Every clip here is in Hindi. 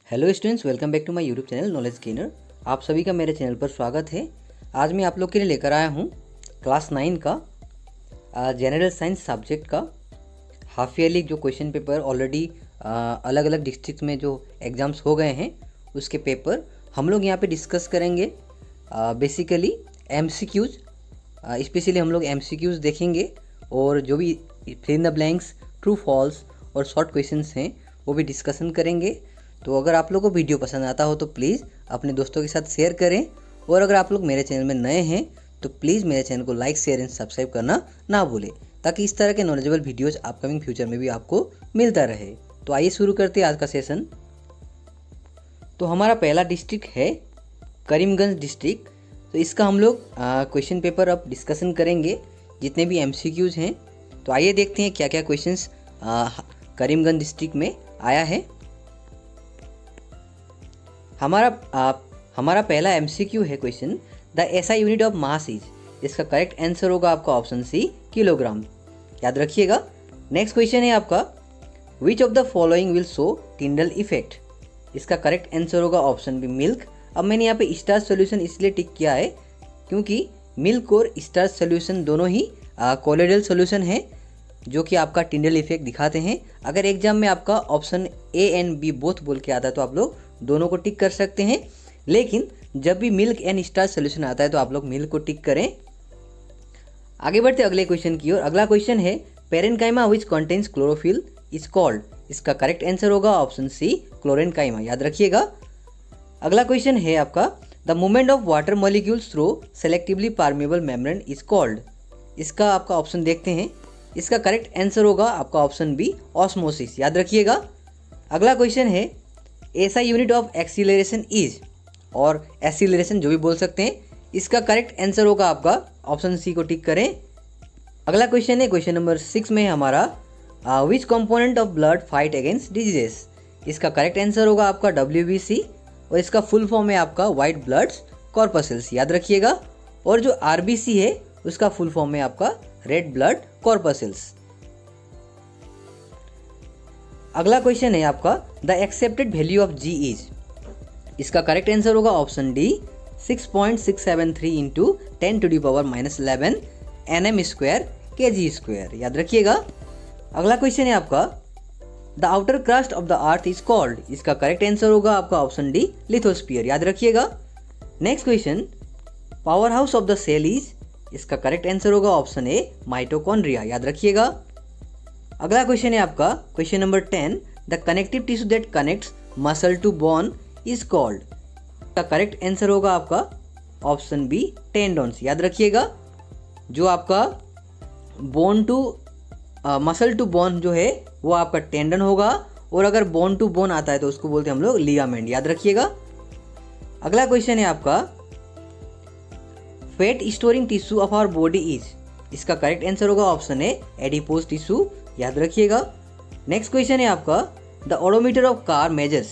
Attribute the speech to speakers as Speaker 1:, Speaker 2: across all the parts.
Speaker 1: Hello students, welcome back to my YouTube channel knowledge gainer. आप सभी का मेरे चैनल पर स्वागत है। आज मैं आप लोग के लिए लेकर आया हूँ क्लास 9 का जनरल साइंस सब्जेक्ट का हाफ ईयरली जो क्वेश्चन पेपर ऑलरेडी अलग अलग डिस्ट्रिक्ट में जो एग्ज़ाम्स हो गए हैं उसके पेपर हम लोग यहाँ पे डिस्कस करेंगे। बेसिकली MCQs, स्पेशली हम लोग MCQs देखेंगे और जो भी fill in the blanks, true false और शॉर्ट क्वेश्चंस हैं वो भी डिस्कशन करेंगे। तो अगर आप लोग को वीडियो पसंद आता हो तो प्लीज़ अपने दोस्तों के साथ शेयर करें, और अगर आप लोग मेरे चैनल में नए हैं तो प्लीज़ मेरे चैनल को लाइक, शेयर एंड सब्सक्राइब करना ना भूलें, ताकि इस तरह के नॉलेजेबल वीडियोज़ अपकमिंग फ्यूचर में भी आपको मिलता रहे। तो आइए शुरू करते हैं आज का सेशन। तो हमारा पहला डिस्ट्रिक्ट है करीमगंज डिस्ट्रिक्ट। तो इसका हम लोग क्वेश्चन पेपर अब डिस्कशन करेंगे, जितने भी MCQs हैं। तो आइए देखते हैं क्या क्या क्वेश्चंस करीमगंज डिस्ट्रिक्ट में आया है। हमारा पहला MCQ है question, the SI unit of mass is. इसका करेक्ट आंसर होगा आपका ऑप्शन सी, किलोग्राम। याद रखिएगा। नेक्स्ट क्वेश्चन है आपका, which of the following will show Tyndall effect. इसका करेक्ट आंसर होगा ऑप्शन बी, मिल्क। अब मैंने यहाँ पे स्टार सोल्यूशन इसलिए टिक किया है क्योंकि मिल्क और स्टार सोल्यूशन दोनों ही कोलोइडल सोल्यूशन है जो कि आपका टिंडल इफेक्ट दिखाते हैं। अगर एग्जाम में आपका option A and B both बोल के आता है तो आप लोग दोनों को टिक कर सकते हैं, लेकिन जब भी मिल्क एंड स्टार सोल्यूशन आता है तो आप लोग मिल्क को टिक करें। आगे बढ़ते अगले क्वेश्चन की ओर। अगला क्वेश्चन है, parenchyma which contains chlorophyll is called. इसका करेक्ट आंसर होगा ऑप्शन सी, क्लोरेन्काइमा। याद रखिएगा। अगला क्वेश्चन है आपका, the movement of water molecules through selectively permeable membrane is called. इसका आपका ऑप्शन देखते हैं। इसका करेक्ट आंसर होगा आपका ऑप्शन बी, ऑस्मोसिस। याद रखिएगा। अगला क्वेश्चन है, SI unit of acceleration is, और एक्सीलरेशन जो भी बोल सकते हैं। इसका करेक्ट आंसर होगा आपका ऑप्शन सी को टिक करें। अगला क्वेश्चन है क्वेश्चन नंबर 6 में हमारा, विच component of blood fight against diseases. इसका करेक्ट आंसर होगा आपका WBC, और इसका फुल फॉर्म है आपका वाइट ब्लड कॉर्पसेल्स। याद रखिएगा। और जो RBC है उसका फुल फॉर्म है आपका रेड ब्लड कॉर्पसेल्स। अगला क्वेश्चन है आपका, the accepted value of G is. इसका करेक्ट आंसर होगा option D, 6.673 into 10⁻⁻11 nm² kg²। याद रखिएगा। अगला क्वेश्चन है आपका, the outer crust of the earth is called. इसका करेक्ट आंसर होगा आपका ऑप्शन डी, लिथोस्फीयर। याद रखिएगा। Next question, power house of the cell is. इसका करेक्ट आंसर होगा ऑप्शन ए, माइटोकॉन्ड्रिया। याद रखिएगा। अगला क्वेश्चन है आपका question number 10, the connective tissue that connects muscle to bone is called. का करेक्ट आंसर होगा आपका ऑप्शन बी, टेंडन्स। याद रखिएगा। जो आपका bone to muscle to bone जो है वो आपका टेंडन होगा, और अगर बोन टू बोन आता है तो उसको बोलते हैं हम लोग लिगामेंट। याद रखिएगा। अगला क्वेश्चन है आपका, fat storing tissue of our body is. इसका करेक्ट आंसर होगा ऑप्शन ए, एडिपोज टिश्यू। याद रखिएगा। नेक्स्ट क्वेश्चन है आपका, the odometer of car measures.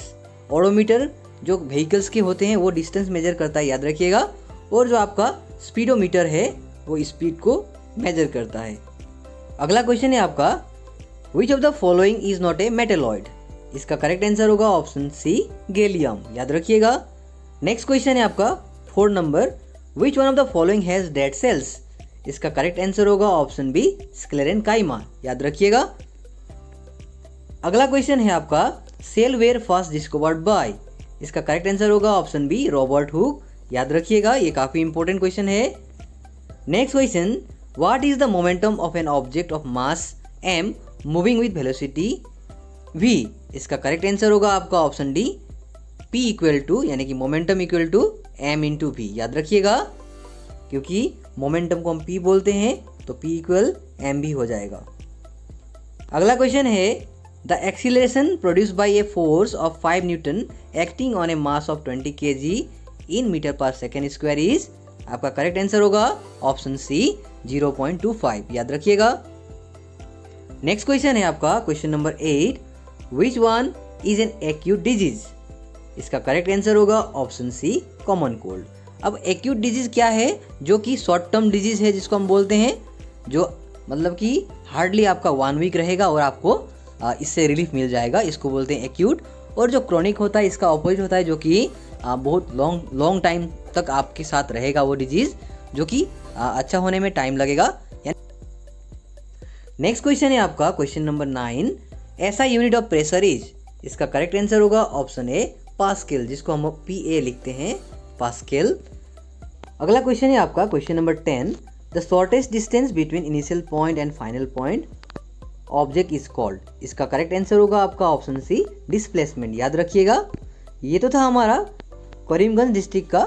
Speaker 1: Odometer जो व्हीकल्स के होते हैं वो डिस्टेंस मेजर करता है। याद रखिएगा। और जो आपका स्पीडोमीटर है वो स्पीड को मेजर करता है। अगला क्वेश्चन है आपका, which of the following is not a metalloid. इसका करेक्ट आंसर होगा ऑप्शन सी, गैलियम। याद रखिएगा। नेक्स्ट क्वेश्चन है आपका 4 number, which one of the following has dead cells. इसका करेक्ट आंसर होगा ऑप्शन बी, स्क्लेरेनकाइमा। याद रखिएगा। अगला क्वेश्चन है आपका, cell were first discovered by. इसका करेक्ट आंसर होगा ऑप्शन बी, रॉबर्ट हुक। याद रखिएगा। ये काफी इंपॉर्टेंट क्वेश्चन है। Next question, what is the momentum of an object of mass m moving with velocity v। इसका करेक्ट आंसर होगा आपका option D, p equal to, यानी कि momentum equal to m into v। याद रखिएगा। क्योंकि मोमेंटम को हम p बोलते हैं तो p इक्वल m भी हो जाएगा। अगला क्वेश्चन है, the acceleration produced by a force of 5 newton acting on a mass of 20 kg in metre per second square is. आपका करेक्ट आंसर होगा ऑप्शन सी, 0.25। याद रखिएगा। नेक्स्ट क्वेश्चन है आपका question number 8, which one is an acute disease. इसका करेक्ट आंसर होगा ऑप्शन सी, कॉमन कोल्ड। अब एक्यूट डिजीज क्या है, जो कि शॉर्ट टर्म डिजीज है, जिसको हम बोलते हैं, जो मतलब कि हार्डली आपका 1 वीक रहेगा और आपको इससे रिलीफ मिल जाएगा। इसको बोलते हैं एक्यूट। और जो क्रॉनिक होता है इसका ऑपोजिट होता है, जो कि बहुत लॉन्ग टाइम तक आपके साथ रहेगा वो डिजीज़, जो कि अच्छा होने में टाइम लगेगा। नेक्स्ट क्वेश्चन है आपका क्वेश्चन नंबर 9, ऐसा यूनिट ऑफ प्रेशर इज। इसका करेक्ट आंसर होगा ऑप्शन ए पास्कल, जिसको हम PA लिखते हैं, पास्कल। अगला क्वेश्चन है आपका question number 10, the shortest distance between initial point and final point object is called. इसका करेक्ट आंसर होगा आपका ऑप्शन सी डिस्प्लेसमेंट। याद रखिएगा, ये तो था हमारा करीमगंज डिस्ट्रिक्ट का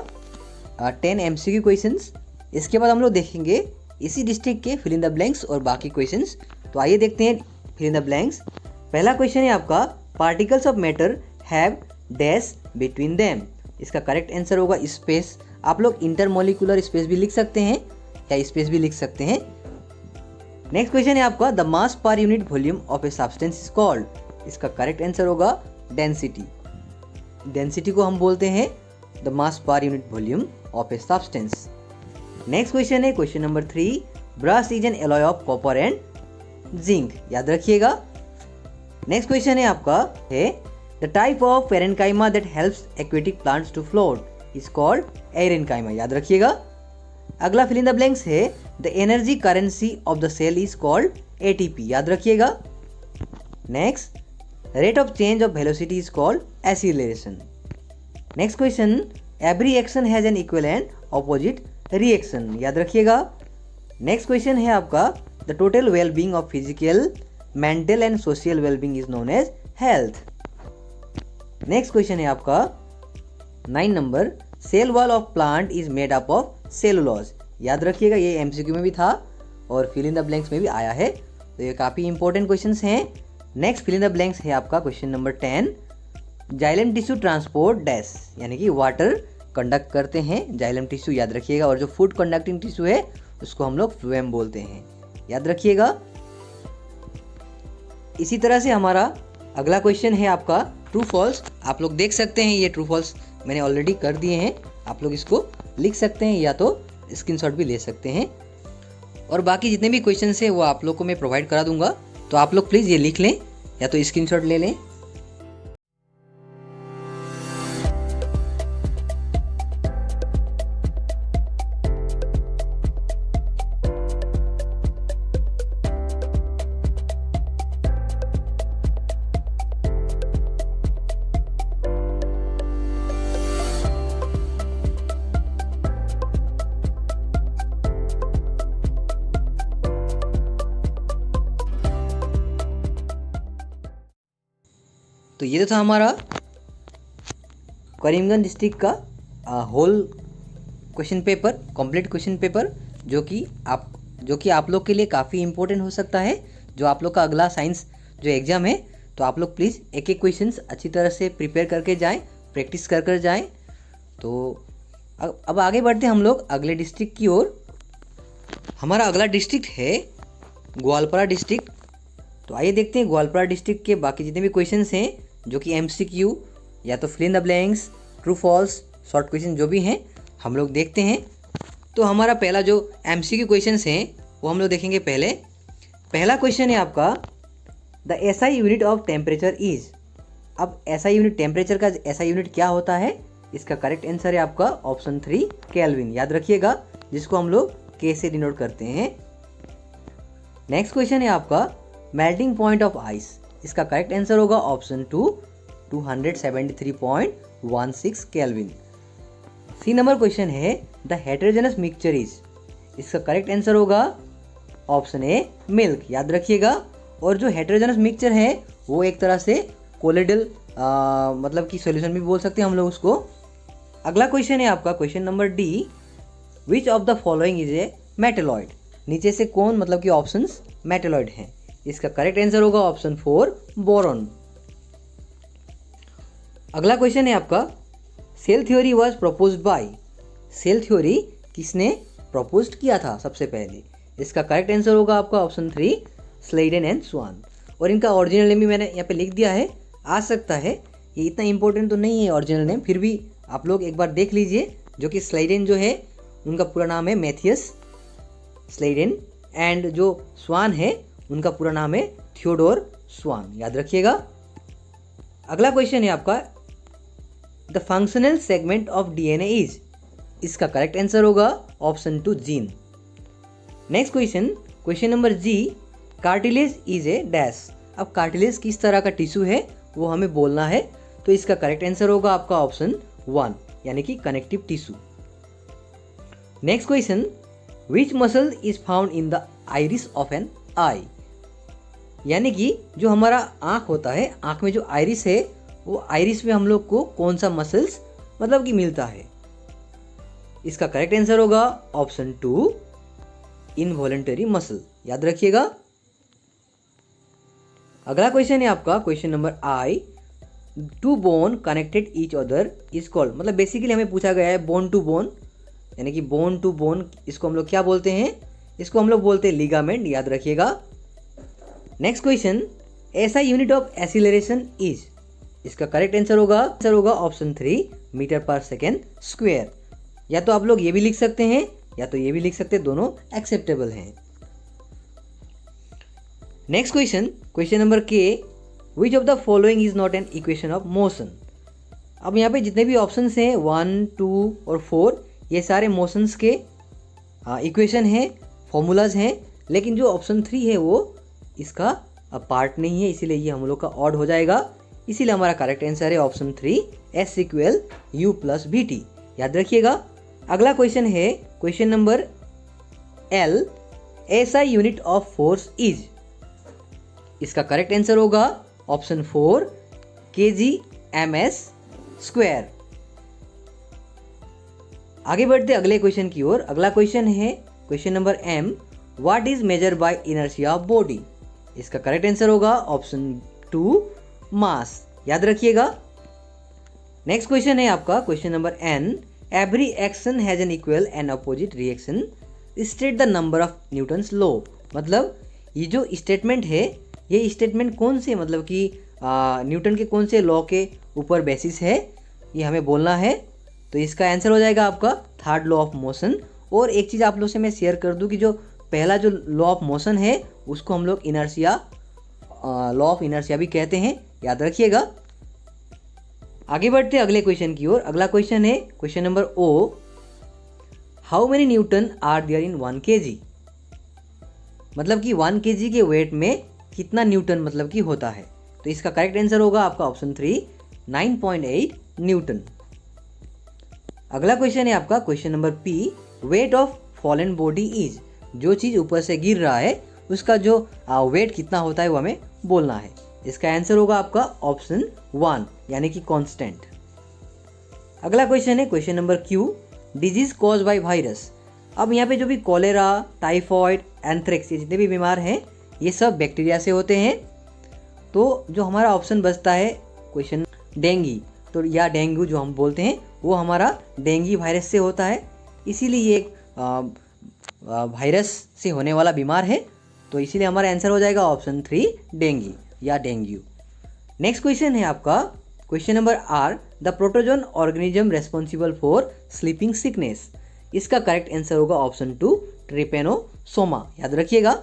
Speaker 1: 10 MCQ क्वेश्चंस। इसके बाद हम लोग देखेंगे इसी डिस्ट्रिक्ट के फिल इन द ब्लैंक्स और बाकी क्वेश्चंस। तो आइए देखते हैं फिल इन द ब्लैंक्स। पहला क्वेश्चन है आपका particles of matter have dash between them. इसका करेक्ट आंसर होगा स्पेस। आप लोग इंटरमोलिकुलर स्पेस भी लिख सकते हैं या स्पेस भी लिख सकते हैं। नेक्स्ट क्वेश्चन है आपका the mass per unit volume of a substance is called. इसका करेक्ट आंसर होगा डेंसिटी। डेंसिटी को हम बोलते हैं the mass per unit volume of a substance. Next question है question number 3, brass is an alloy of copper and zinc. याद रखिएगा। नेक्स्ट क्वेश्चन है आपका है the type of parenchyma that helps aquatic plants to float is called aerenchyma. याद रखिएगा। अगला फिल इन द ब्लैंक्स है the energy currency of the cell is called ATP। याद रखिएगा। Next, rate of change of velocity is called acceleration. Next question, every action has an equivalent opposite reaction. याद रखिएगा। नेक्स्ट क्वेश्चन है आपका the total wellbeing of physical, mental and social wellbeing is known as health. Next question है आपका 9 number, cell wall of plant is made up of cellulose. याद रखिएगा, ये MCQ में भी था और फिल इन द ब्लैंक्स में भी आया है, तो ये काफ़ी इंपॉर्टेंट क्वेश्चंस हैं। Next fill in the blanks है आपका question number 10, xylem tissue transport dash, यानी कि वाटर कंडक्ट करते हैं जाइलम टिश्यू। याद रखिएगा। और जो फूड कंडक्टिंग टिश्यू है उसको हम लोग फ्लोएम बोलते हैं। याद रखिएगा। इसी तरह से हमारा अगला क्वेश्चन है आपका ट्रू फॉल्स। आप लोग देख सकते हैं, ये ट्रू फॉल्स मैंने ऑलरेडी कर दिए हैं। आप लोग इसको लिख सकते हैं या तो स्क्रीनशॉट भी ले सकते हैं। और बाकी जितने भी क्वेश्चंस हैं वो आप लोग को मैं प्रोवाइड करा दूंगा, तो आप लोग प्लीज़ ये लिख लें या तो स्क्रीनशॉट ले लें। तो ये तो था हमारा करीमगंज डिस्ट्रिक्ट का whole question paper, complete question paper, जो कि आप लोग के लिए काफ़ी इंपॉर्टेंट हो सकता है। जो आप लोग का अगला साइंस जो एग्ज़ाम है, तो आप लोग प्लीज़ एक एक क्वेश्चंस अच्छी तरह से प्रिपेयर करके जाएं, प्रैक्टिस कर जाएं। तो अब आगे बढ़ते हैं हम लोग अगले डिस्ट्रिक्ट की ओर। हमारा अगला डिस्ट्रिक्ट है ग्वालपारा डिस्ट्रिक्ट। तो आइए देखते हैं ग्वालपारा डिस्ट्रिक्ट के बाकी जितने भी क्वेश्चंस हैं, जो कि MCQ या तो fill in the blanks, true false, short question जो भी हैं, हम लोग देखते हैं। तो हमारा पहला जो MCQ क्वेश्चंस हैं वो हम लोग देखेंगे। पहला क्वेश्चन है आपका the SI unit of temperature is. अब SI यूनिट, टेम्परेचर का SI यूनिट क्या होता है? इसका करेक्ट आंसर है आपका ऑप्शन 3 केल्विन। याद रखिएगा, जिसको हम लोग K से डिनोट करते हैं। नेक्स्ट क्वेश्चन है आपका मेल्टिंग पॉइंट ऑफ आइस। इसका करेक्ट आंसर होगा option 2 273.16 kelvin. C number question है द हेटेरोजेनस मिक्सचर इज। इसका करेक्ट आंसर होगा ऑप्शन ए मिल्क। याद रखिएगा। और जो हेटेरोजेनस मिक्सचर है वो एक तरह से कोलोइडल मतलब कि सॉल्यूशन भी बोल सकते हैं हम लोग उसको। अगला क्वेश्चन है आपका question number D, which of the following is a metalloid. नीचे से कौन मतलब कि ऑप्शंस मेटेलॉइड हैं? इसका करेक्ट आंसर होगा ऑप्शन 4 बोरॉन। अगला क्वेश्चन है आपका cell theory was proposed by. Cell theory किसने प्रपोज्ड किया था सबसे पहले? इसका करेक्ट आंसर होगा आपका ऑप्शन 3 स्लाइडेन एंड स्वान। और इनका ओरिजिनल नेम भी मैंने यहाँ पे लिख दिया है, आ सकता है, ये इतना इंपॉर्टेंट तो नहीं है ओरिजिनल नेम, फिर भी आप लोग एक बार देख लीजिए। जो कि स्लाइडेन जो है उनका पूरा नाम है मैथियस स्लाइडेन, एंड जो स्वान है उनका पूरा नाम है थियोडोर स्वान। याद रखिएगा। अगला क्वेश्चन है आपका the functional segment of DNA is, इसका करेक्ट आंसर होगा option 2 gene. Next question, question number G, cartilage is a dash. अब कार्टिलेज किस तरह का टिश्यू है वो हमें बोलना है, तो इसका करेक्ट आंसर होगा आपका ऑप्शन 1 यानी कि connective tissue. Next question, which muscle is found in the iris of an eye, यानी कि जो हमारा आँख होता है, आँख में जो आइरिस है वो आइरिस में हम लोग को कौन सा मसल्स मतलब कि मिलता है, इसका करेक्ट आंसर होगा ऑप्शन 2 इनवॉलेंटरी मसल, याद रखिएगा। अगला क्वेश्चन है आपका question number I, two bone connected each other is called, मतलब बेसिकली हमें पूछा गया है बोन टू बोन, यानी कि बोन टू बोन, इसको हम लोग क्या बोलते हैं, इसको हम लोग बोलते हैं लिगामेंट, याद रखिएगा। नेक्स्ट क्वेश्चन, ऐसा यूनिट ऑफ एक्सीलरेशन इज, इसका करेक्ट आंसर होगा option 3 metre per second square. या तो आप लोग ये भी लिख सकते हैं या तो ये भी लिख सकते हैं, दोनों एक्सेप्टेबल हैं। नेक्स्ट क्वेश्चन, क्वेश्चन नंबर के, विच of the following is not an equation of motion. अब यहाँ पे जितने भी ऑप्शंस हैं 1, 2 और 4, ये सारे मोशंस के इक्वेशन हैं, फॉर्मूलाज हैं, लेकिन जो ऑप्शन 3 है वो इसका पार्ट नहीं है, इसीलिए ये हम लोग का ऑड हो जाएगा। इसीलिए हमारा करेक्ट आंसर है option 3 S equal U plus VT, याद रखिएगा। अगला क्वेश्चन है क्वेश्चन नंबर L, ऐसा यूनिट ऑफ फोर्स इज, इसका करेक्ट आंसर होगा ऑप्शन 4 kgms स्क्वायर। आगे बढ़ते अगले क्वेश्चन की ओर। अगला क्वेश्चन है question number M, what is measure by inertia of body, इसका करेक्ट आंसर होगा ऑप्शन 2 मास, याद रखिएगा। नेक्स्ट क्वेश्चन है आपका question number N, every action has N equal and opposite reaction, state the number of Newton's law. मतलब ये जो स्टेटमेंट है, ये स्टेटमेंट कौन से मतलब कि न्यूटन के कौन से लॉ के ऊपर बेसिस है, ये हमें बोलना है। तो इसका आंसर हो जाएगा आपका थर्ड लॉ ऑफ मोशन। और एक चीज़ आप लोग से मैं शेयर कर दूं कि जो पहला जो लॉ ऑफ मोशन है उसको हम लोग इनर्शिया, लॉ ऑफ इनर्शिया भी कहते हैं, याद रखिएगा। आगे बढ़ते अगले क्वेश्चन की ओर। अगला क्वेश्चन है question number O, how many newton are there in 1 kg, मतलब कि 1 kg के वेट में कितना न्यूटन मतलब कि होता है। तो इसका करेक्ट आंसर होगा आपका ऑप्शन 3 9.8 न्यूटन। अगला क्वेश्चन है आपका question number P, weight of fallen body is, जो चीज़ ऊपर से गिर रहा है उसका जो वेट कितना होता है वो हमें बोलना है। इसका आंसर होगा आपका ऑप्शन 1 यानी कि कांस्टेंट। अगला क्वेश्चन है question number Q, disease cause by virus. अब यहाँ पे जो भी कॉलेरा, टाइफॉइड, एंथ्रेक्स, ये जितने भी बीमार हैं ये सब बैक्टीरिया से होते हैं। तो जो हमारा ऑप्शन बचता है क्वेश्चन डेंगू, तो या डेंगू जो हम बोलते हैं वो हमारा डेंगू वायरस से होता है, इसीलिए ये एक वायरस से होने वाला बीमार है। तो इसीलिए हमारा आंसर हो जाएगा ऑप्शन 3 डेंगू या डेंगू। नेक्स्ट क्वेश्चन है आपका question number R, the protozoan organism responsible for sleeping sickness, इसका करेक्ट आंसर होगा ऑप्शन 2 ट्रिपेनोसोमा, याद रखिएगा।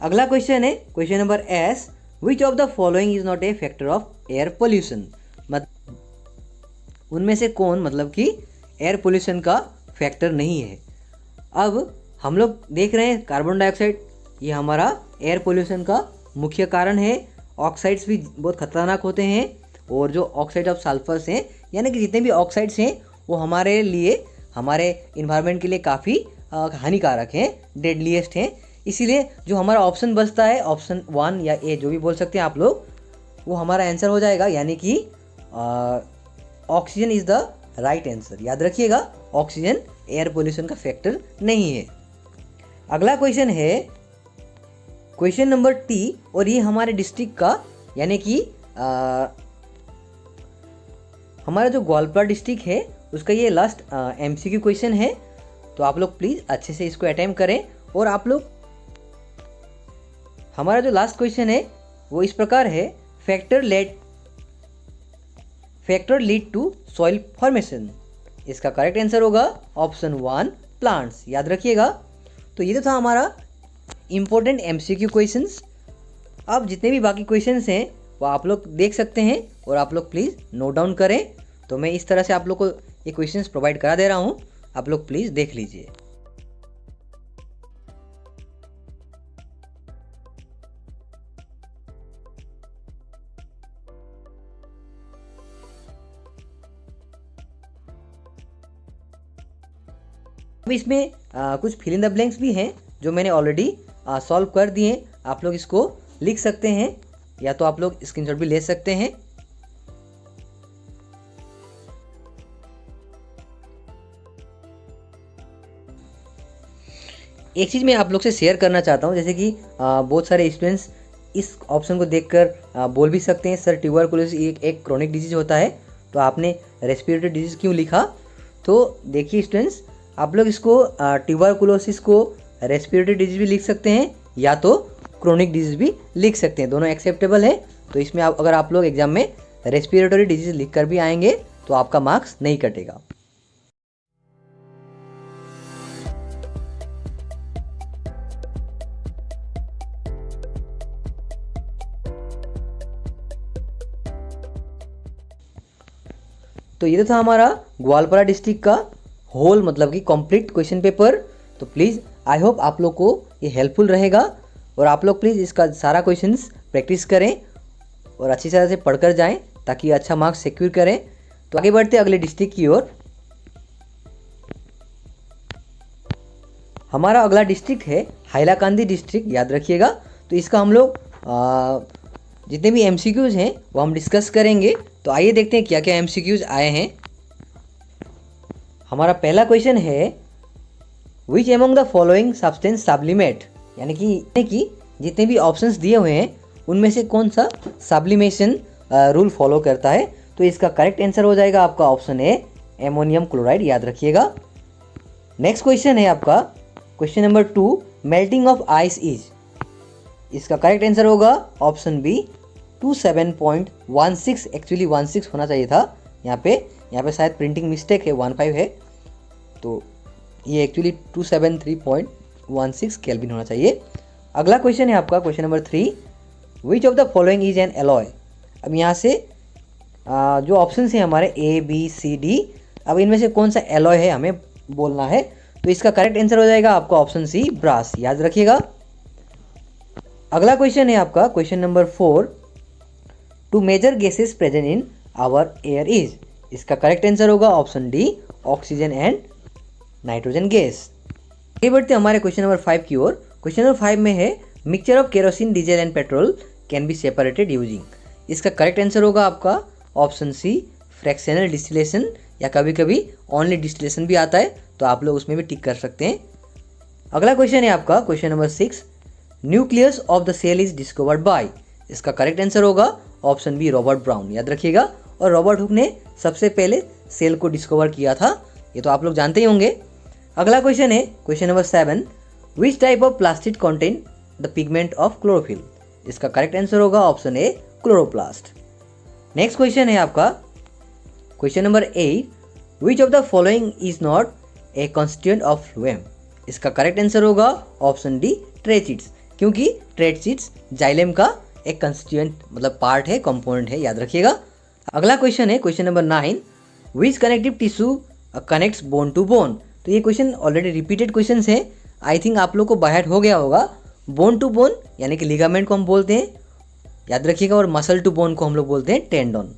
Speaker 1: अगला क्वेश्चन है question number S, which of the following is not A factor of air pollution, उनमें से कौन मतलब कि एयर पोल्यूशन का फैक्टर नहीं है। अब हम लोग देख रहे हैं कार्बन डाइऑक्साइड, ये हमारा एयर पोल्यूशन का मुख्य कारण है। ऑक्साइड्स भी बहुत खतरनाक होते हैं, और जो ऑक्साइड ऑफ सल्फर्स हैं यानी कि जितने भी ऑक्साइड्स हैं वो हमारे लिए, हमारे इन्वायरमेंट के लिए काफ़ी हानिकारक हैं, डेडलीस्ट हैं। इसीलिए जो हमारा ऑप्शन बचता है ऑप्शन 1 या A जो भी बोल सकते हैं आप लोग, वो हमारा आंसर हो जाएगा, यानी कि oxygen is the right answer, याद रखिएगा। ऑक्सीजन एयर पोल्यूशन का फैक्टर नहीं है। अगला क्वेश्चन है क्वेश्चन नंबर T, और ये हमारे डिस्ट्रिक्ट का यानी कि हमारा जो ग्वालियर डिस्ट्रिक्ट है उसका ये लास्ट MCQ क्वेश्चन है। तो आप लोग प्लीज़ अच्छे से इसको अटेम्प्ट करें। और आप लोग, हमारा जो लास्ट क्वेश्चन है वो इस प्रकार है, factor lead to soil formation, इसका करेक्ट आंसर होगा ऑप्शन 1 प्लांट्स, याद रखिएगा। तो ये तो था हमारा इम्पोर्टेंट MCQ क्वेश्चंस। अब जितने भी बाकी क्वेश्चंस हैं वो आप लोग देख सकते हैं और आप लोग प्लीज़ नोट डाउन करें। तो मैं इस तरह से आप लोग को ये क्वेश्चंस प्रोवाइड करा दे रहा हूँ, आप लोग प्लीज़ देख लीजिए। अब इसमें कुछ फिल इन द ब्लैंक्स भी हैं जो मैंने ऑलरेडी सॉल्व कर दिए। आप लोग इसको लिख सकते हैं या तो आप लोग स्क्रीनशॉट भी ले सकते हैं। एक चीज़ मैं आप लोग से शेयर करना चाहता हूँ, जैसे कि बहुत सारे स्टूडेंट्स इस ऑप्शन को देखकर बोल भी सकते हैं सर ट्यूबरकुलोसिस एक क्रोनिक डिजीज होता है, तो आपने रेस्पिरेटरी डिजीज क्यों लिखा। तो देखिए स्टूडेंट्स, आप लोग इसको ट्यूबरकुलोसिस को रेस्पिरेटरी डिजीज भी लिख सकते हैं या तो क्रोनिक डिजीज भी लिख सकते हैं, दोनों एक्सेप्टेबल है। तो इसमें अगर आप लोग एग्जाम में रेस्पिरेटरी डिजीज लिख कर भी आएंगे तो आपका मार्क्स नहीं कटेगा। तो ये तो था हमारा ग्वालपारा डिस्ट्रिक्ट का होल मतलब कि कंप्लीट क्वेश्चन पेपर। तो प्लीज़ आई होप आप लोग को ये हेल्पफुल रहेगा और आप लोग प्लीज़ इसका सारा क्वेश्चंस प्रैक्टिस करें और अच्छी तरह से पढ़कर जाएं ताकि अच्छा मार्क्स सिक्योर करें। तो आगे बढ़ते अगले डिस्ट्रिक्ट की ओर। हमारा अगला डिस्ट्रिक्ट है हाइलाकांदी डिस्ट्रिक्ट, याद रखिएगा। तो इसका हम लोग जितने भी MCQs हैं वो हम डिस्कस करेंगे। तो आइए देखते हैं क्या क्या MCQs आए हैं। हमारा पहला क्वेश्चन है which among the following substance sublimate, यानी कि जितने भी ऑप्शंस दिए हुए हैं उनमें से कौन सा सब्लिमेशन रूल फॉलो करता है। तो इसका करेक्ट आंसर हो जाएगा आपका ऑप्शन ए एमोनियम क्लोराइड, याद रखिएगा। नेक्स्ट क्वेश्चन है आपका question number 2, melting of ice is, इसका करेक्ट आंसर होगा ऑप्शन बी 27.16। एक्चुअली 16 होना चाहिए था, यहाँ पे शायद प्रिंटिंग मिस्टेक है, 15 है, तो ये एक्चुअली 273.16 केल्विन होना चाहिए। अगला क्वेश्चन है आपका question number 3, which of the following is an alloy. अब यहाँ से जो ऑप्शन है हमारे ABCD, अब इनमें से कौन सा एलॉय है हमें बोलना है। तो इसका करेक्ट आंसर हो जाएगा आपका ऑप्शन सी ब्रास, याद रखिएगा। अगला क्वेश्चन है आपका question number 4, two major gases present in our air is, इसका करेक्ट आंसर होगा option D oxygen and nitrogen gas. आगे बढ़ते हमारे क्वेश्चन नंबर 5 की ओर। क्वेश्चन नंबर 5 में है mixture of kerosene diesel and petrol can be separated using, इसका करेक्ट आंसर होगा आपका ऑप्शन सी फ्रैक्शनल डिस्टिलेशन, या कभी कभी ओनली डिस्टिलेशन भी आता है, तो आप लोग उसमें भी टिक कर सकते हैं। अगला क्वेश्चन है आपका question number 6, nucleus of the cell is discovered by, इसका करेक्ट आंसर होगा ऑप्शन बी रॉबर्ट ब्राउन, याद रखिएगा। और रॉबर्ट हुक ने सबसे पहले सेल को डिस्कवर किया था, ये तो आप लोग जानते ही होंगे। अगला क्वेश्चन है question number 7, which type of plastid contain the pigment of chlorophyll, इसका करेक्ट आंसर होगा ऑप्शन ए क्लोरोप्लास्ट। नेक्स्ट क्वेश्चन है आपका question number 8, which of the following is not A constituent of phloem, इसका करेक्ट आंसर होगा ऑप्शन डी ट्रेचिड्स, क्योंकि ट्रेचिड्स जाइलेम का एक कंस्टिट्यूएंट मतलब पार्ट है, कंपोनेंट है, याद रखिएगा। अगला क्वेश्चन है question number 9, which connective tissue connects bone to bone. तो ये क्वेश्चन ऑलरेडी रिपीटेड क्वेश्चन है, आई थिंक आप लोग को बाय हार्ट हो गया होगा। बोन टू बोन यानी कि लिगामेंट को हम बोलते हैं, याद रखिएगा, और मसल टू बोन को हम लोग बोलते हैं टेंडन।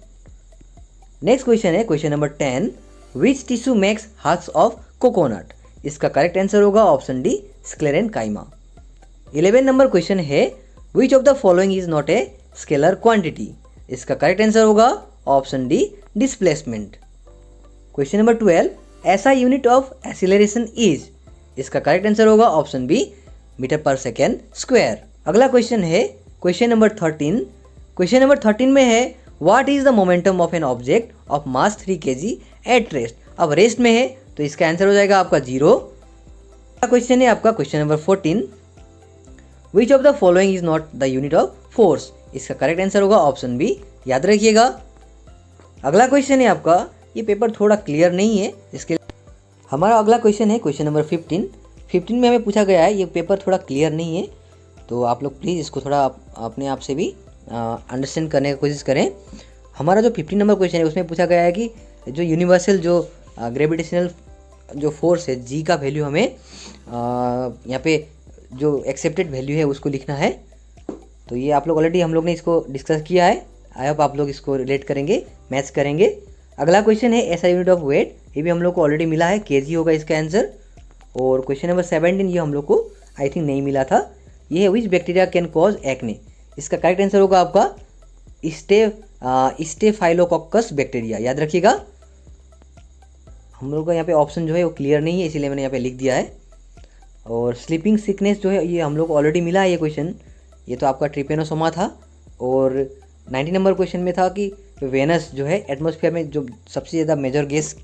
Speaker 1: नेक्स्ट क्वेश्चन है question number 10, which tissue makes husk of coconut, इसका करेक्ट आंसर होगा option D sclerenchyma. 11 number question है, which of the following is not a scalar quantity, इसका करेक्ट आंसर होगा option D displacement. Question number 12, SI unit of acceleration is, इसका करेक्ट आंसर होगा option B metre per second square. अगला क्वेश्चन है क्वेश्चन नंबर 13। क्वेश्चन नंबर 13 में है what is the momentum of an object of mass 3 kg at rest. अब रेस्ट में है तो इसका आंसर हो जाएगा आपका 0। क्वेश्चन है आपका question number 14, which of the following is not the unit of force, इसका करेक्ट आंसर होगा ऑप्शन बी, याद रखिएगा। अगला क्वेश्चन है आपका, ये पेपर थोड़ा क्लियर नहीं है, इसके हमारा अगला क्वेश्चन है क्वेश्चन नंबर 15 में हमें पूछा गया है, ये पेपर थोड़ा क्लियर नहीं है, तो आप लोग प्लीज़ इसको थोड़ा अपने आप से भी अंडरस्टैंड करने की कोशिश करें। हमारा जो 15 नंबर क्वेश्चन है उसमें पूछा गया है कि जो यूनिवर्सल जो ग्रेविटेशनल जो फोर्स है जी का वैल्यू हमें यहाँ पे जो एक्सेप्टेड वैल्यू है उसको लिखना है। तो ये आप लोग ऑलरेडी हम लोग ने इसको डिस्कस किया है। आई होप आप लोग इसको रिलेट करेंगे, मैच करेंगे। अगला क्वेश्चन है एसआई यूनिट ऑफ वेट, ये भी हम लोग को ऑलरेडी मिला है, केजी होगा इसका आंसर। और क्वेश्चन नंबर 17 ये हम लोग को आई थिंक नहीं मिला था। ये है विच बैक्टीरिया कैन कॉज एक्ने, इसका करेक्ट आंसर होगा आपका स्टेफाइलोकोकस बैक्टीरिया। याद रखिएगा, हम लोग का यहाँ पे ऑप्शन जो है वो क्लियर नहीं है इसीलिए मैंने यहाँ पे लिख दिया है। और स्लीपिंग सिकनेस जो है ये हम लोग को ऑलरेडी मिला है ये क्वेश्चन, ये तो आपका ट्रिपेनोसोमा था। और 90 नंबर क्वेश्चन में था कि वेनस जो है एटमॉस्फेयर में जो सबसे ज़्यादा मेजर गैस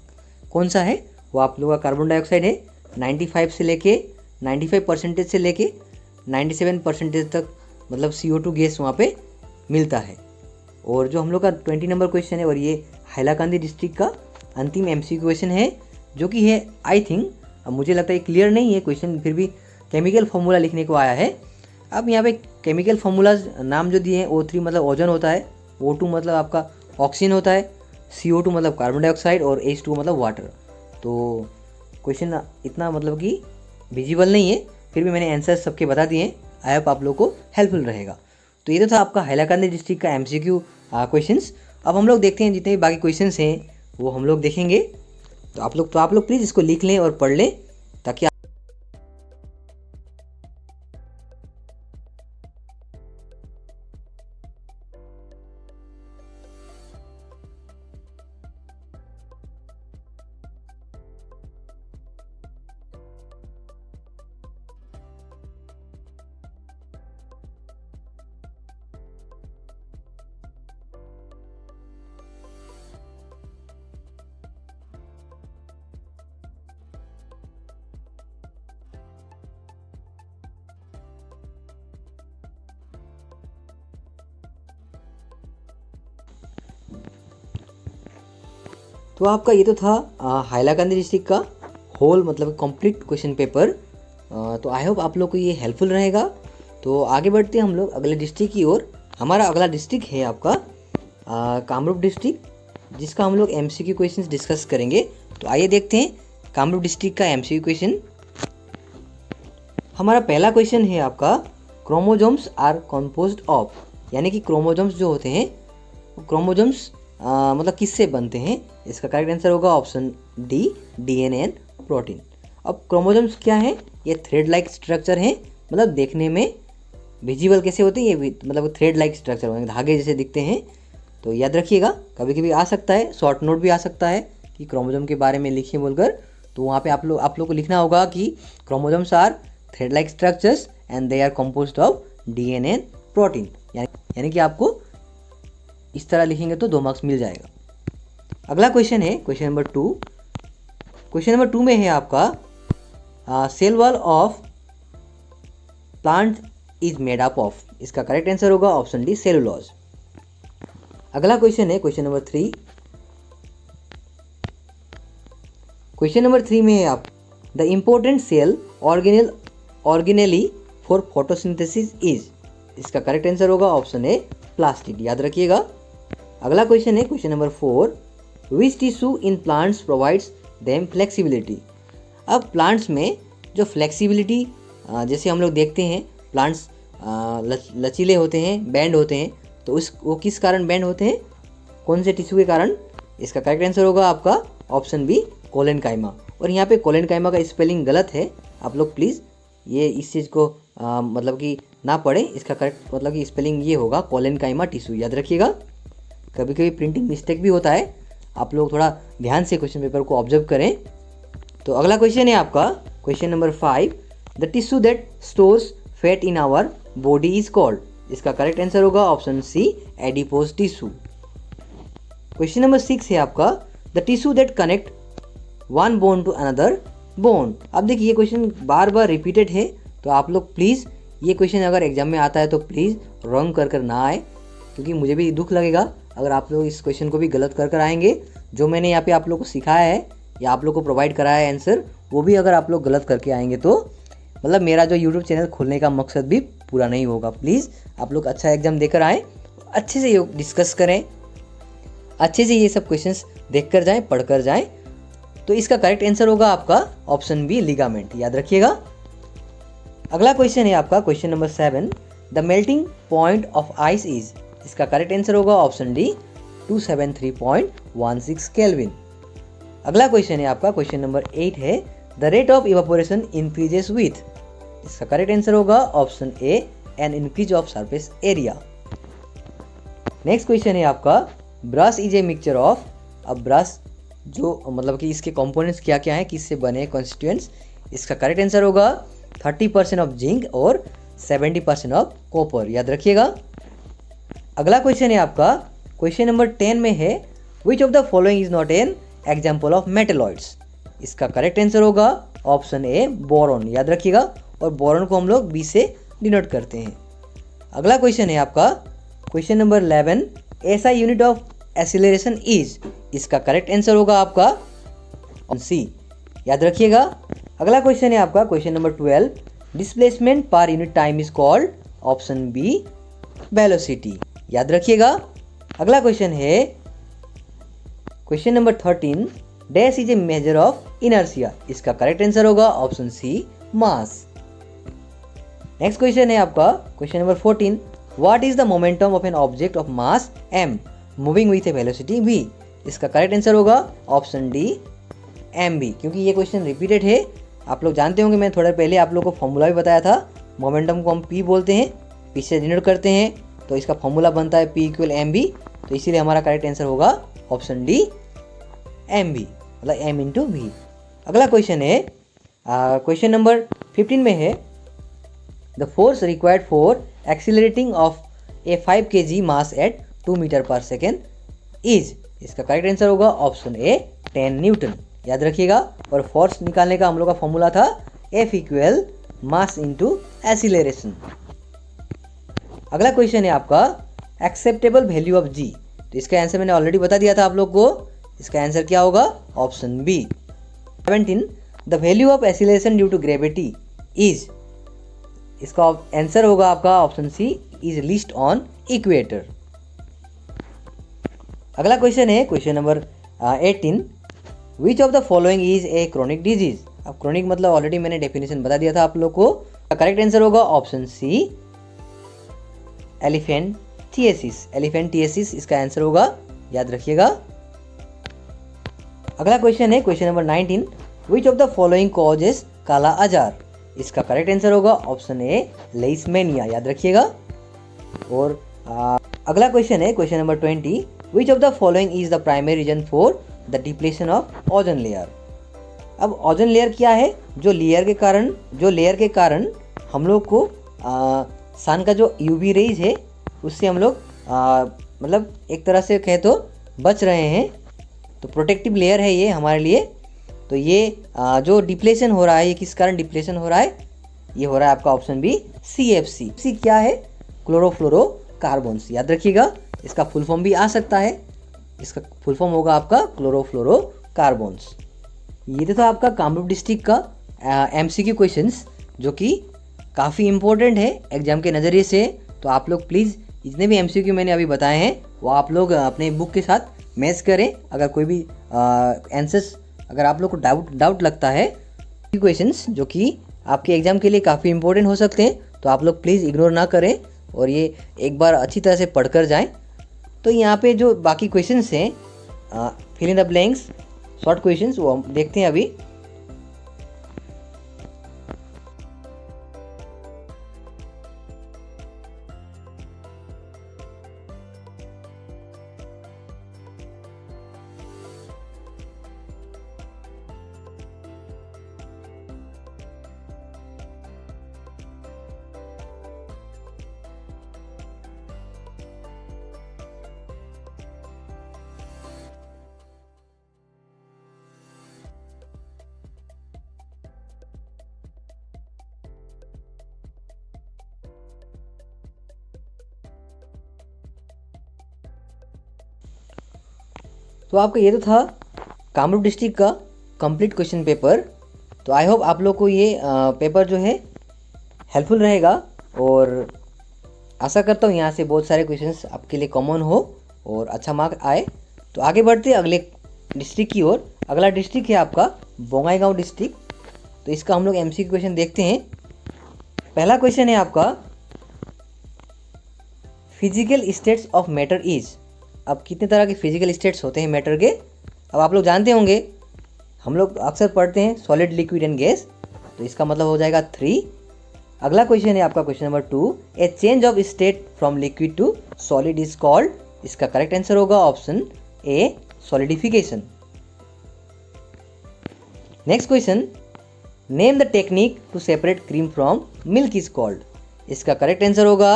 Speaker 1: कौन सा है, वो आप लोगों का कार्बन डाइऑक्साइड है। 95 से लेके 95% से लेके 97% तक मतलब CO2 गैस वहाँ पे मिलता है। और जो हम लोग का 20 नंबर क्वेश्चन है और ये हैलाकांदी डिस्ट्रिक्ट का अंतिम MCQ क्वेश्चन है, जो कि है आई थिंक, अब मुझे लगता है क्लियर नहीं है क्वेश्चन, फिर भी केमिकल फार्मूला लिखने को आया है। अब यहाँ पे केमिकल फार्मूलाज नाम जो दिए हैं, O3 मतलब ओजोन होता है, O2 मतलब आपका ऑक्सीजन होता है, CO2 मतलब कार्बन डाइऑक्साइड और H2 मतलब वाटर। तो क्वेश्चन इतना मतलब कि विजिबल नहीं है, फिर भी मैंने आंसर सबके बता दिए। आई होप आप लोग को हेल्पफुल रहेगा। तो ये तो था आपका हैलाकांदी डिस्ट्रिक्ट का MCQ क्वेश्चंस। अब हम लोग देखते हैं जितने भी बाकी क्वेश्चंस हैं वो हम लोग देखेंगे। तो आप लोग प्लीज़ इसको लिख लें और पढ़ लें ताकि तो आपका ये तो था हैलाकांदी डिस्ट्रिक्ट का होल मतलब कंप्लीट क्वेश्चन पेपर। तो आई होप आप लोग को ये हेल्पफुल रहेगा। तो आगे बढ़ते हैं हम लोग अगले डिस्ट्रिक्ट की ओर। हमारा अगला डिस्ट्रिक्ट है आपका कामरूप डिस्ट्रिक्ट, जिसका हम लोग MCQ क्वेश्चन डिस्कस करेंगे। तो आइए देखते हैं कामरूप डिस्ट्रिक्ट का MCQ क्वेश्चन। हमारा पहला क्वेश्चन है आपका क्रोमोजोम्स आर कंपोज्ड ऑफ, यानी कि क्रोमोजोम्स जो होते हैं क्रोमोजोम्स मतलब किससे बनते हैं। इसका करेक्ट आंसर होगा option D, DNA and protein. अब क्रोमोजोम्स क्या है, ये थ्रेड लाइक स्ट्रक्चर हैं, मतलब देखने में विजिबल कैसे होते हैं, ये मतलब थ्रेड लाइक स्ट्रक्चर होते हैं, धागे जैसे दिखते हैं। तो याद रखिएगा, कभी कभी आ सकता है शॉर्ट नोट भी आ सकता है कि क्रोमोजोम के बारे में लिखिए बोलकर। तो वहाँ पे आप लोग को लिखना होगा कि chromosomes are thread like structures and they are composed of DNA and protein. यानी कि आपको इस तरह लिखेंगे तो 2 मार्क्स मिल जाएगा। अगला क्वेश्चन है क्वेश्चन नंबर 2। क्वेश्चन नंबर 2 में है आपका cell wall of plant is made up of, इसका करेक्ट आंसर होगा ऑप्शन डी, सेलुलोज। अगला क्वेश्चन है क्वेश्चन नंबर 3। क्वेश्चन नंबर 3 में है आप the important cell organelle for photosynthesis is, इसका करेक्ट आंसर होगा ऑप्शन ए, प्लास्टिड। याद रखिएगा। अगला क्वेश्चन है question number 4। Which tissue in plants provides them flexibility. अब प्लांट्स में जो फ्लेक्सिबिलिटी जैसे हम लोग देखते हैं प्लांट्स लचीले होते हैं, बैंड होते हैं, तो वो किस कारण बैंड होते हैं, कौन से टिश्यू के कारण। इसका करेक्ट आंसर होगा आपका ऑप्शन बी, कोलेनकाइमा। और यहाँ पे कोलेनकाइमा का स्पेलिंग गलत है, आप लोग प्लीज़ ये इस चीज़ को मतलब कि ना पढ़ें। इसका करेक्ट मतलब कि स्पेलिंग ये होगा कोलेनकाइमा टिश्यू। याद रखिएगा, कभी कभी प्रिंटिंग मिस्टेक भी होता है, आप लोग थोड़ा ध्यान से क्वेश्चन पेपर को ऑब्जर्व करें। तो अगला क्वेश्चन है आपका question number 5। The tissue that stores fat in our body is called, इसका करेक्ट आंसर होगा option C, adipose tissue. Question number 6 है आपका the tissue that connect one bone to another bone. अब देखिए ये क्वेश्चन बार बार रिपीटेड है, तो आप लोग प्लीज़ ये क्वेश्चन अगर एग्जाम में आता है तो प्लीज़ रॉन्ग कर ना आए, क्योंकि मुझे भी दुख लगेगा अगर आप लोग इस क्वेश्चन को भी गलत कर आएंगे। जो मैंने यहाँ पे आप लोग को सिखाया है या आप लोग को प्रोवाइड कराया है आंसर, वो भी अगर आप लोग गलत करके आएंगे तो मतलब मेरा जो यूट्यूब चैनल खोलने का मकसद भी पूरा नहीं होगा। प्लीज़ आप लोग अच्छा एग्जाम देकर आएँ अच्छे से डिस्कस करें, अच्छे से ये सब क्वेश्चंस देख कर जाएँ, पढ़ कर जाएँ। तो इसका करेक्ट आंसर होगा आपका ऑप्शन बी लिगामेंट, याद रखिएगा। अगला क्वेश्चन है आपका question number 7, the melting point of ice is, इसका करेक्ट आंसर होगा ऑप्शन डी 273.16 केल्विन। अगला क्वेश्चन है आपका क्वेश्चन नंबर 8 है, the rate of evaporation increases with, इसका करेक्ट आंसर होगा option A an increase of surface area. Next question है आपका, brush is a mixture of, अब ब्रश जो मतलब कि इसके कंपोनेंट्स क्या क्या हैं, किससे बने कॉन्स्टिट्यूएंट्स, इसका करेक्ट आंसर होगा 30% ऑफ जिंक और 70% ऑफ कॉपर, याद रखिएगा। अगला क्वेश्चन है आपका क्वेश्चन नंबर 10 में है, which of the following is not an example of metalloids, इसका करेक्ट आंसर होगा ऑप्शन ए बोरॉन, याद रखिएगा। और बोरॉन को हम लोग बी से डिनोट करते हैं। अगला क्वेश्चन है आपका question number 11, SI unit of acceleration is, इसका करेक्ट आंसर होगा आपका ऑप्शन सी, याद रखिएगा। अगला क्वेश्चन है आपका question number 12, displacement per unit time is called, option B velocity, याद रखिएगा। अगला क्वेश्चन है question number 13, dash is a measure of inertia, इसका करेक्ट आंसर होगा option C mass. Next question है आपका question number 14, what is the momentum of an object of mass m moving with a velocity v, इसका करेक्ट आंसर होगा ऑप्शन डी mv, क्योंकि ये क्वेश्चन रिपीटेड है। आप लोग जानते होंगे, मैं थोड़ा पहले आप लोग को फॉर्मूला भी बताया था, मोमेंटम को हम p बोलते हैं, p से डिनोट करते हैं, तो इसका फॉर्मूला बनता है p इक्वल mv, तो इसीलिए हमारा करेक्ट आंसर होगा ऑप्शन डी mv, मतलब m इंटू v। अगला क्वेश्चन है क्वेश्चन नंबर 15 में है, the force required for accelerating of a 5 kg mass at 2 metre per second is, इसका करेक्ट आंसर होगा ऑप्शन ए 10 न्यूटन, याद रखिएगा। और फोर्स निकालने का हम लोग का फॉर्मूला था F equal mass into acceleration. अगला क्वेश्चन है आपका एक्सेप्टेबल वैल्यू ऑफ g, तो इसका आंसर मैंने ऑलरेडी बता दिया था आप लोग को, इसका आंसर क्या होगा option B. 17, the value of acceleration due to gravity is, इसका आंसर होगा आपका option C is least on equator. अगला क्वेश्चन है question number 18, which of the following is a chronic disease, अब क्रोनिक मतलब ऑलरेडी मैंने डेफिनेशन बता दिया था आप लोग को, करेक्ट आंसर होगा ऑप्शन सी एलिफेंटिएसिस, एलिफेंटिएसिस इसका आंसर होगा, याद रखिएगा। अगला क्वेश्चन है question number 19, which of the following causes kala azar, इसका करेक्ट आंसर होगा ऑप्शन ए लेइसमेनिया, याद रखिएगा। और अगला क्वेश्चन है question number 20, which of the following is the primary reason for the depletion of ozone layer. अब ओजोन लेयर क्या है, जो लेयर के कारण हम लोग को सन का जो यूवी रेज है उससे हम लोग मतलब एक तरह से कहे तो बच रहे हैं, तो प्रोटेक्टिव लेयर है ये हमारे लिए। तो ये जो डिप्लेशन हो रहा है, ये किस कारण डिप्लेशन हो रहा है, ये हो रहा है आपका ऑप्शन बी CFC। सी क्या है, क्लोरोफ्लोरोकार्बन्स, याद रखिएगा। इसका फुल फॉर्म भी आ सकता है, इसका फुल फॉर्म होगा आपका क्लोरोफ्लोरोकार्बन्स। ये तो था आपका कामरूप डिस्ट्रिक्ट का MCQ क्वेश्चंस, जो कि काफ़ी इंपॉर्टेंट है एग्जाम के नज़रिए से। तो आप लोग प्लीज़ जितने भी MCQ मैंने अभी बताए हैं वो आप लोग अपने बुक के साथ मैच करें। अगर कोई भी आंसर्स अगर आप लोग को डाउट लगता है क्वेश्चंस जो कि आपके एग्ज़ाम के लिए काफ़ी इंपॉर्टेंट हो सकते हैं, तो आप लोग प्लीज़ इग्नोर ना करें और ये एक बार अच्छी तरह से पढ़कर जाएं। तो यहाँ पे जो बाकी क्वेश्चंस हैं fill in the blanks short questions, वो हम देखते हैं अभी। तो आपका ये तो था कामरूप डिस्ट्रिक्ट का कंप्लीट क्वेश्चन पेपर। तो आई होप आप लोग को ये पेपर जो है हेल्पफुल रहेगा और आशा करता हूँ यहाँ से बहुत सारे क्वेश्चंस आपके लिए कॉमन हो और अच्छा मार्क आए। तो आगे बढ़ते हैं अगले डिस्ट्रिक्ट की ओर। अगला डिस्ट्रिक्ट है आपका बोंगाईगांव डिस्ट्रिक्ट। तो इसका हम लोग एमसीक्यू क्वेश्चन देखते हैं। पहला क्वेश्चन है आपका, physical states of matter is. अब कितने तरह के फिजिकल स्टेट्स होते हैं मैटर के, अब आप लोग जानते होंगे, हम लोग अक्सर पढ़ते हैं सॉलिड, लिक्विड एंड गैस, तो इसका मतलब हो जाएगा 3। अगला क्वेश्चन है आपका question number 2, a change of state from liquid to solid is called. इसका करेक्ट आंसर होगा option A, solidification. Next question, name the technique to separate cream from milk is called. इसका करेक्ट आंसर होगा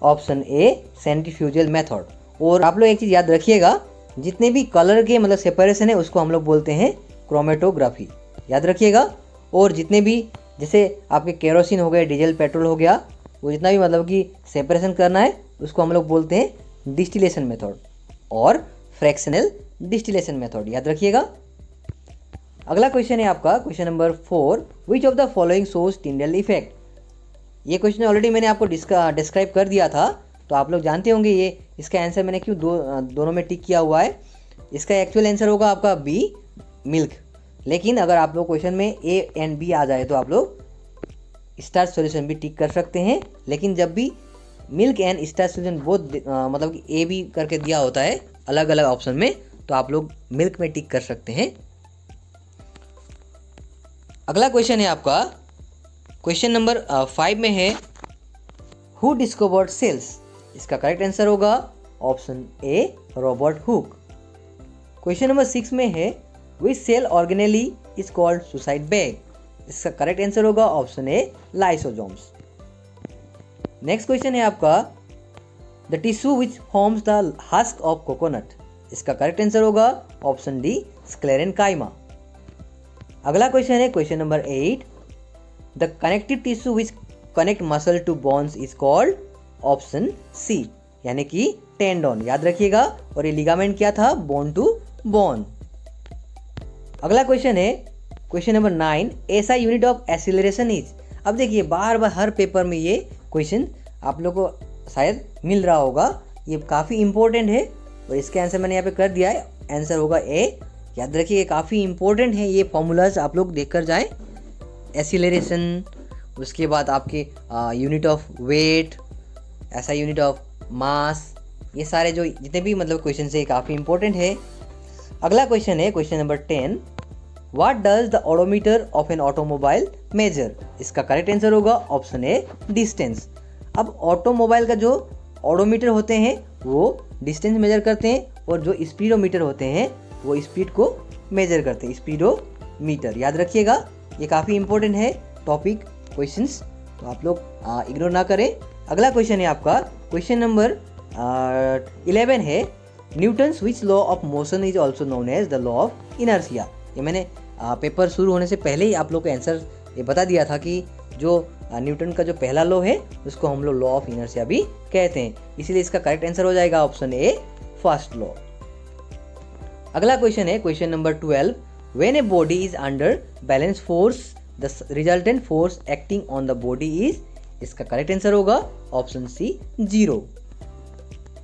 Speaker 1: ऑप्शन ए, सेंट्रीफ्यूगल मेथड। और आप लोग एक चीज़ याद रखिएगा, जितने भी कलर के मतलब सेपरेशन है उसको हम लोग बोलते हैं क्रोमेटोग्राफी, याद रखिएगा। और जितने भी जैसे आपके केरोसिन हो गए, डीजल, पेट्रोल हो गया, वो जितना भी मतलब कि सेपरेशन करना है उसको हम लोग बोलते हैं डिस्टिलेशन मेथड और फ्रैक्शनल डिस्टिलेशन मेथड, याद रखिएगा। अगला क्वेश्चन है आपका question number 4, which of the following shows Tyndall effect. ये क्वेश्चन ऑलरेडी मैंने आपको डिस्क्राइब कर दिया था, तो आप लोग जानते होंगे ये इसका आंसर मैंने क्यों दोनों में टिक किया हुआ है। इसका एक्चुअल आंसर होगा आपका बी, मिल्क। लेकिन अगर आप लोग क्वेश्चन में ए एंड बी आ जाए तो आप लोग स्टार सॉल्यूशन भी टिक कर सकते हैं। लेकिन जब भी milk and star solution both मतलब कि ए बी करके दिया होता है अलग अलग ऑप्शन में, तो आप लोग मिल्क में टिक कर सकते हैं। अगला क्वेश्चन है आपका क्वेश्चन नंबर 5 में है, हु डिस्कवर्ड सेल्स। इसका करेक्ट आंसर होगा option A, Robert Hooke. Question number 6 में है, which cell organelle is called suicide bag. इसका करेक्ट आंसर होगा option A, lysosomes. Next question है आपका, the tissue which forms the husk of coconut. इसका करेक्ट आंसर होगा ऑप्शन डी, स्क्लेरेनकाइमा। अगला क्वेश्चन है question number 8, the connective tissue which connect muscle to bones is called. Option C, यानी कि टेंडन, याद रखिएगा। और ये लिगामेंट क्या था, बोन टू बोन। अगला क्वेश्चन है क्वेश्चन नंबर 9, ऐसा यूनिट ऑफ एक्सीलरेशन इज। अब देखिए बार बार हर पेपर में ये क्वेश्चन आप लोग को शायद मिल रहा होगा, ये काफ़ी इंपॉर्टेंट है और इसका आंसर मैंने यहाँ पे कर दिया है, आंसर होगा ए। याद रखिए काफ़ी इंपॉर्टेंट है ये फॉर्मूलाज, आप लोग देख कर जाएँ। एक्सीलरेशन, उसके बाद आपके यूनिट ऑफ वेट, ऐसा यूनिट ऑफ मास, ये सारे जो जितने भी मतलब क्वेश्चन है काफ़ी इंपॉर्टेंट है। अगला क्वेश्चन है question number 10, what does the odometer of an automobile measure. इसका करेक्ट आंसर होगा ऑप्शन ए, डिस्टेंस। अब ऑटोमोबाइल का जो ओडोमीटर होते हैं वो डिस्टेंस मेजर करते हैं और जो स्पीडोमीटर होते हैं वो स्पीड को मेजर करते हैं, स्पीडोमीटर, याद रखिएगा। ये काफ़ी इंपॉर्टेंट है टॉपिक क्वेश्चंस, तो आप लोग इग्नोर ना करें। अगला क्वेश्चन है आपका क्वेश्चन नंबर 11 है, newton's which law of motion is also known as the law of inertia. ये मैंने पेपर शुरू होने से पहले ही आप लोग को आंसर ये बता दिया था कि जो न्यूटन का जो पहला लॉ है उसको हम लोग लॉ ऑफ इनर्शिया भी कहते हैं, इसीलिए इसका करेक्ट आंसर हो जाएगा ऑप्शन ए, फर्स्ट लॉ। अगला क्वेश्चन है question number 12, when a body is under balance force the resultant force acting on the body is. इसका करेक्ट आंसर होगा ऑप्शन सी, 0।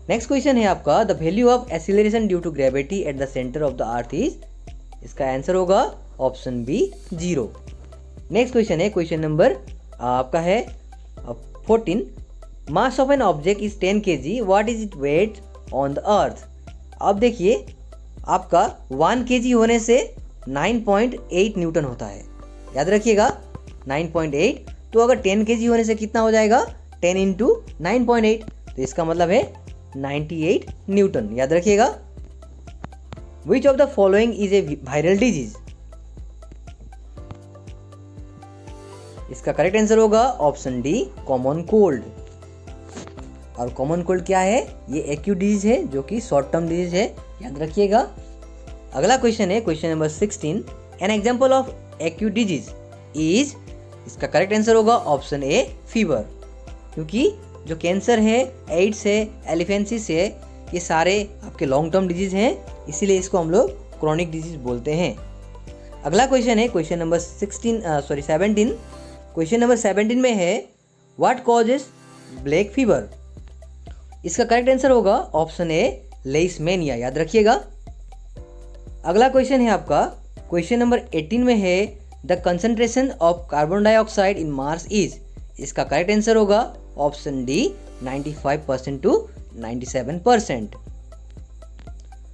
Speaker 1: नेक्स्ट क्वेश्चन है आपका, the value of acceleration due to gravity at the centre of the earth is. इसका आंसर होगा ऑप्शन बी, 0। नेक्स्ट क्वेश्चन है क्वेश्चन नंबर आपका है 14, mass of an object is 10 kg, what is it weight on the earth. अब देखिए आपका 1 kg होने से 9.8 न्यूटन होता है, याद रखिएगा 9.8। तो अगर 10 kg होने से कितना हो जाएगा, 10 इंटू 9.8, तो इसका मतलब है 98 न्यूटन, याद रखिएगा। विच of the following is A viral disease. इसका करेक्ट आंसर होगा ऑप्शन डी, कॉमन कोल्ड। और कॉमन कोल्ड क्या है, ये एक्यूट डिजीज है जो कि शॉर्ट टर्म डिजीज है, याद रखिएगा। अगला क्वेश्चन है question number 16, an example of acute disease is. इसका करेक्ट आंसर होगा ऑप्शन ए, फीवर। क्योंकि जो कैंसर है, एड्स है, एलिफेंसिस है, ये सारे आपके लॉन्ग टर्म डिजीज हैं, इसीलिए इसको हम लोग क्रॉनिक डिजीज बोलते हैं। अगला क्वेश्चन है क्वेश्चन नंबर 17। क्वेश्चन नंबर 17 में है, व्हाट कॉजेस ब्लैक फीवर। इसका करेक्ट आंसर होगा ऑप्शन ए लेइसमेनिया, याद रखिएगा। अगला क्वेश्चन है आपका क्वेश्चन नंबर 18 में है the concentration of carbon dioxide in Mars is. इसका करेक्ट आंसर होगा ऑप्शन डी 95% टू 97%।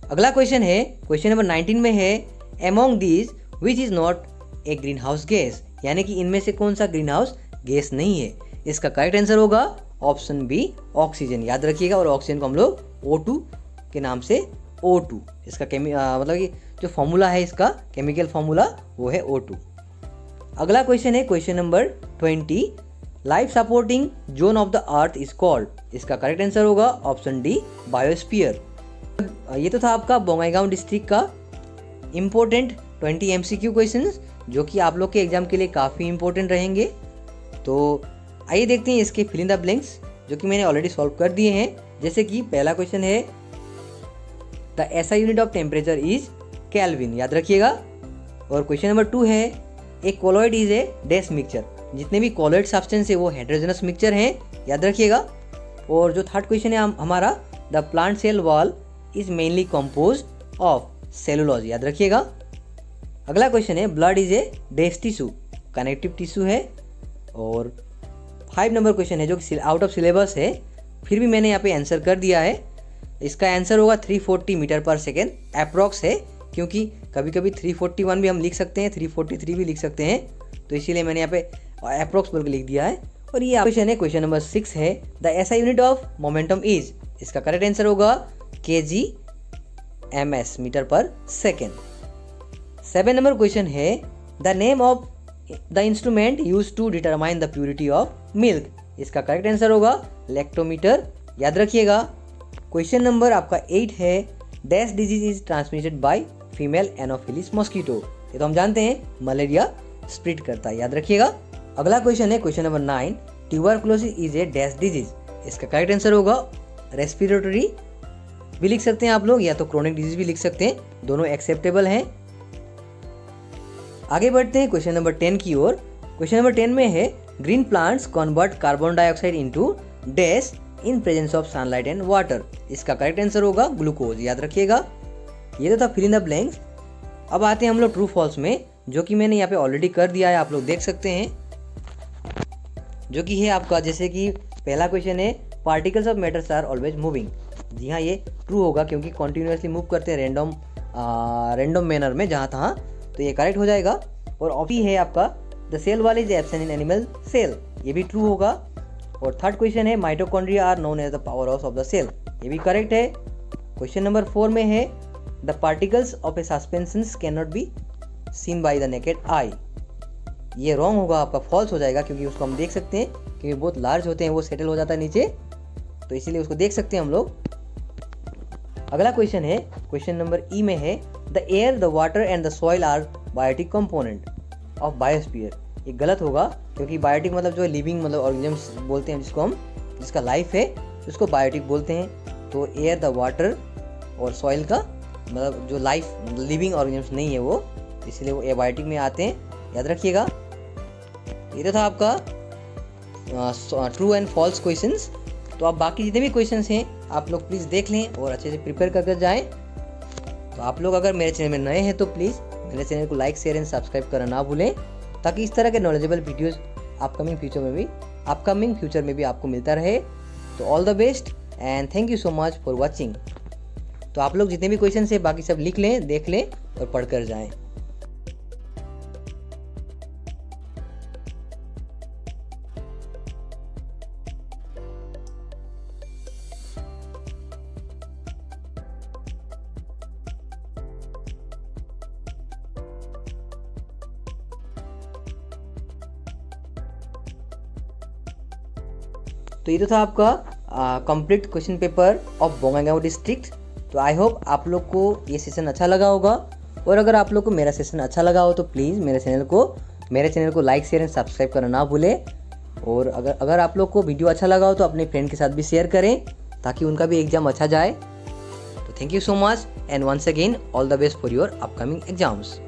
Speaker 1: अगला क्वेश्चन है क्वेश्चन नंबर 19 में है among these which is not A green house gas, यानी कि इनमें से कौन सा ग्रीन हाउस गैस नहीं है। इसका करेक्ट आंसर होगा ऑप्शन बी ऑक्सीजन, याद रखिएगा। और ऑक्सीजन को हम लोग O2 के नाम से O2, इसका मतलब कि जो फॉर्मूला है इसका केमिकल फॉर्मूला वो है O2। अगला क्वेश्चन है question number 20 life supporting zone of the earth is called. इसका करेक्ट आंसर होगा ऑप्शन डी बायोस्फीयर। ये तो था आपका बोंगाईगांव डिस्ट्रिक्ट का इम्पोर्टेंट 20 MCQ क्वेश्चंस, जो कि आप लोग के एग्जाम के लिए काफ़ी इंपॉर्टेंट रहेंगे। तो आइए देखते हैं इसके फिल इन द ब्लैंक्स, जो कि मैंने ऑलरेडी सॉल्व कर दिए हैं। जैसे कि पहला क्वेश्चन है the SI unit of temperature is kelvin, याद रखिएगा। और क्वेश्चन नंबर 2 है a colloid is a dash mixture. जितने भी कोलॉइड सब्सटेंस है वो हेटेरोजेनस मिक्सचर हैं, याद रखिएगा। और जो थर्ड क्वेश्चन है हमारा the plant cell wall is mainly composed of cellulose, याद रखिएगा। अगला क्वेश्चन है blood is a dash tissue, connective tissue है। और 5 नंबर क्वेश्चन है जो कि आउट ऑफ सिलेबस है, फिर भी मैंने यहाँ पे आंसर कर दिया है। इसका आंसर होगा 340 मीटर पर सेकेंड अप्रॉक्स है, क्योंकि कभी कभी 341 भी हम लिख सकते हैं, 343 भी लिख सकते हैं, तो इसीलिए मैंने यहाँ पे अप्रॉक्स बोल के लिख दिया है। और ये क्वेश्चन है क्वेश्चन नंबर 6 है the SI unit of momentum is. इसका करेक्ट आंसर होगा kgms, metre per second. 7 number question है the name of the instrument use to determine the purity of milk. इसका करेक्ट आंसर होगा लैक्टोमीटर, याद रखिएगा। क्वेश्चन नंबर आपका 8 है dash disease is transmitted by female anopheles mosquito. ये तो हम जानते हैं मलेरिया स्प्रेड करता है, याद रखिएगा। अगला क्वेश्चन है question number 9 tuberculosis is a dash disease. इसका करेक्ट आंसर होगा रेस्पिरेटरी भी लिख सकते हैं आप लोग, या तो क्रोनिक डिजीज भी लिख सकते हैं, दोनों एक्सेप्टेबल हैं। आगे बढ़ते हैं क्वेश्चन नंबर 10 की ओर। क्वेश्चन नंबर 10 में है green plants convert carbon dioxide into dash in presence of sunlight and water. इसका करेक्ट आंसर होगा ग्लूकोज, याद रखिएगा। ये तो था फिल इन द ब्लैंक्स। अब आते हैं हम लोग ट्रू फॉल्स में, जो कि मैंने यहाँ पे ऑलरेडी कर दिया है, आप लोग देख सकते हैं, जो कि है आपका जैसे कि पहला क्वेश्चन है particles of matters are always moving. जी हाँ, ये ट्रू होगा क्योंकि कॉन्टिन्यूसली मूव करते हैं रैंडम मैनर में जहाँ तहाँ, तो ये करेक्ट हो जाएगा। और ऑप्शन है आपका the cell wall is absent in animal cell, ये भी ट्रू होगा। और थर्ड क्वेश्चन है mitochondria are known as the power house of the cell, ये भी करेक्ट है। क्वेश्चन नंबर 4 में है the particles of a suspensions can not be seen by the naked eye. ये रॉन्ग होगा, आपका फॉल्स हो जाएगा, क्योंकि उसको हम देख सकते हैं, क्योंकि बहुत लार्ज होते हैं, वो सेटल हो जाता है नीचे, तो इसीलिए उसको देख सकते हैं हम लोग। अगला क्वेश्चन है क्वेश्चन नंबर ई में है the air the water and the soil are biotic component of biosphere. ये गलत होगा, क्योंकि बायोटिक मतलब जो लिविंग मतलब ऑर्गेनिजम्स बोलते हैं, जिसको हम जिसका लाइफ है उसको बायोटिक बोलते हैं। तो एयर द वाटर और सॉइल का मतलब जो लाइफ लिविंग ऑर्गेनिजम्स नहीं है वो, इसलिए वो एबायोटिक में आते हैं, याद रखिएगा। ये तो था आपका ट्रू एंड फॉल्स क्वेश्चंस। तो आप बाकी जितने भी क्वेश्चंस हैं आप लोग प्लीज़ देख लें और अच्छे से प्रिपेयर करके जाएं। तो आप लोग अगर मेरे चैनल में नए हैं तो प्लीज़ मेरे चैनल को लाइक शेयर एंड सब्सक्राइब करना ना भूलें, ताकि इस तरह के नॉलेजेबल वीडियोज़ अपकमिंग फ्यूचर में भी आपको मिलता रहे। तो all the best and thank you so much for watching. तो आप लोग जितने भी क्वेश्चन है बाकी सब लिख लें, देख लें और पढ़ कर जाएं। तो ये तो था आपका complete question paper of Bongaigaon district. तो आई होप आप लोग को ये सेशन अच्छा लगा होगा, और अगर आप लोग को मेरा सेशन अच्छा लगा हो तो प्लीज़ मेरे चैनल को लाइक शेयर एंड सब्सक्राइब करना ना भूलें। और अगर आप लोग को वीडियो अच्छा लगा हो तो अपने फ्रेंड के साथ भी शेयर करें, ताकि उनका भी एग्ज़ाम अच्छा जाए। तो thank you so much and once again all the best for your upcoming exams.